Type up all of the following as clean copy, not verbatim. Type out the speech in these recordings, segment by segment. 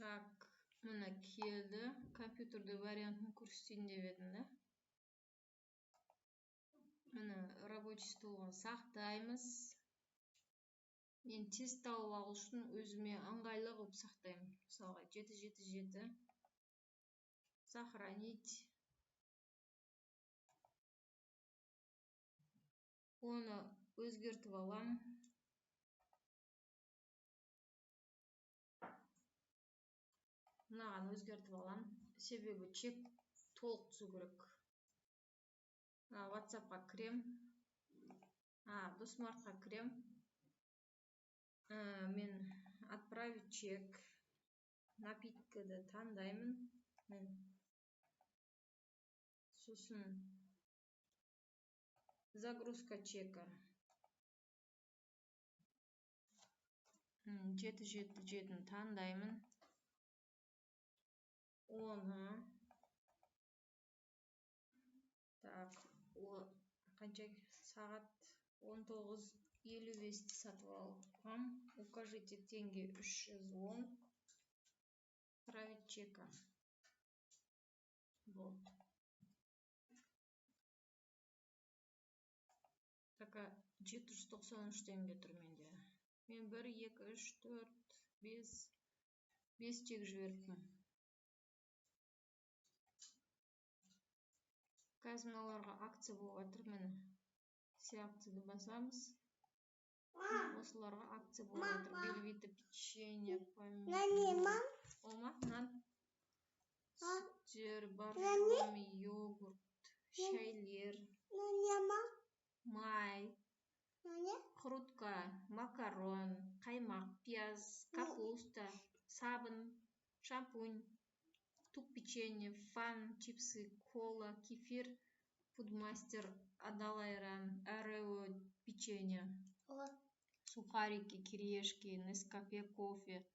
Так, мына келді. Компьютерде вариантын көрсетейін деп едім да. Мына рабочий столға сақтаймыз. Мен тест алып алу үшін өзіме ыңғайлы қылып сақтаймын. Мысалға 777. Сохранить. Оны өзгертіп алам. Мынаған өзгертіп алам. Себебі чек толық түсу керек. WhatsApp-қа кірем. Досмартқа кірем. Мен отправить чек. Напиткіді таңдаймын. Сосын загрузка чека. 777-ні таңдаймын. Оны қанша сағат 19:55 сатып алғам. Укажите теңге 310. Отправить чека. Вот. Така 793 теңге тұр менде. Мен 1, 2, 3, 4, 5 чек жіберіппін. Қазір мыналарға акция болып жатыр, міне. Все акцияны басамыз. Осыларға акция болып жатыр. Белвита печенье, помидор. Ома, нан. Сүттер, боржоми, йогурт, шайлер. Май. Құрутка, макарон, қаймақ, пияз, капуста, сабын, шампунь, тук печенье, фан, чипсы, кола, кефир, пудмастер, адалайран, орео печенье, сухарики, кириешки, Нескафе, кофе,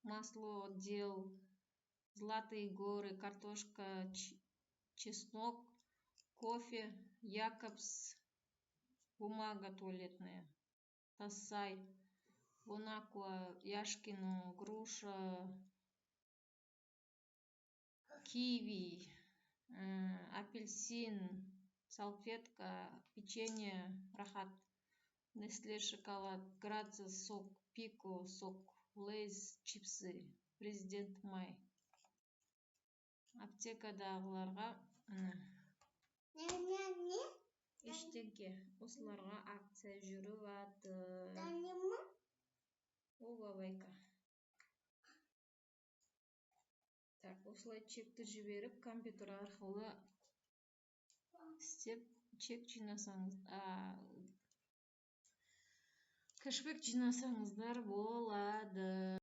масло, дел, златые горы, картошка, чеснок, кофе, Якобс, бумага туалетная, Тассай, Бонаква, Яшкино, груша, киви, апельсин, салфетка, печенье, Рахат, Nestle шоколад, Грация сок, Пико сок, Лейс чипсы, Президент Май. Аптекадағыларға ештеңке. Осыларға акция жүріп жатыр. Бабайка. Так, осылай чекті жіберіп, компьютер арқылы істеп, чек жинасаңыз, кэшбэк жинасаңыздар болады.